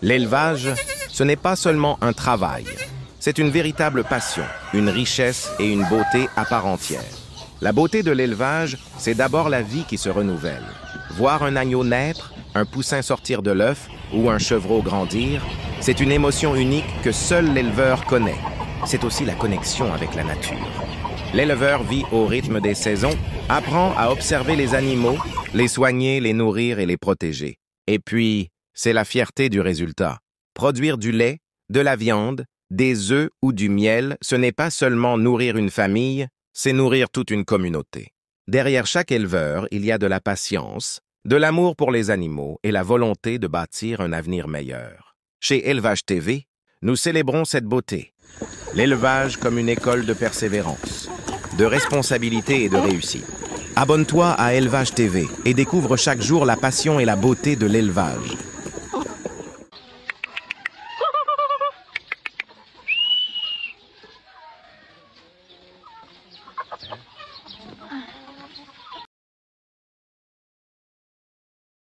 L'élevage, ce n'est pas seulement un travail. C'est une véritable passion, une richesse et une beauté à part entière. La beauté de l'élevage, c'est d'abord la vie qui se renouvelle. Voir un agneau naître, un poussin sortir de l'œuf ou un chevreau grandir, c'est une émotion unique que seul l'éleveur connaît. C'est aussi la connexion avec la nature. L'éleveur vit au rythme des saisons, apprend à observer les animaux, les soigner, les nourrir et les protéger. Et puis, c'est la fierté du résultat. Produire du lait, de la viande, des œufs ou du miel, ce n'est pas seulement nourrir une famille, c'est nourrir toute une communauté. Derrière chaque éleveur, il y a de la patience, de l'amour pour les animaux et la volonté de bâtir un avenir meilleur. Chez Élevage TV, nous célébrons cette beauté. L'élevage comme une école de persévérance, de responsabilité et de réussite. Abonne-toi à Élevage TV et découvre chaque jour la passion et la beauté de l'élevage.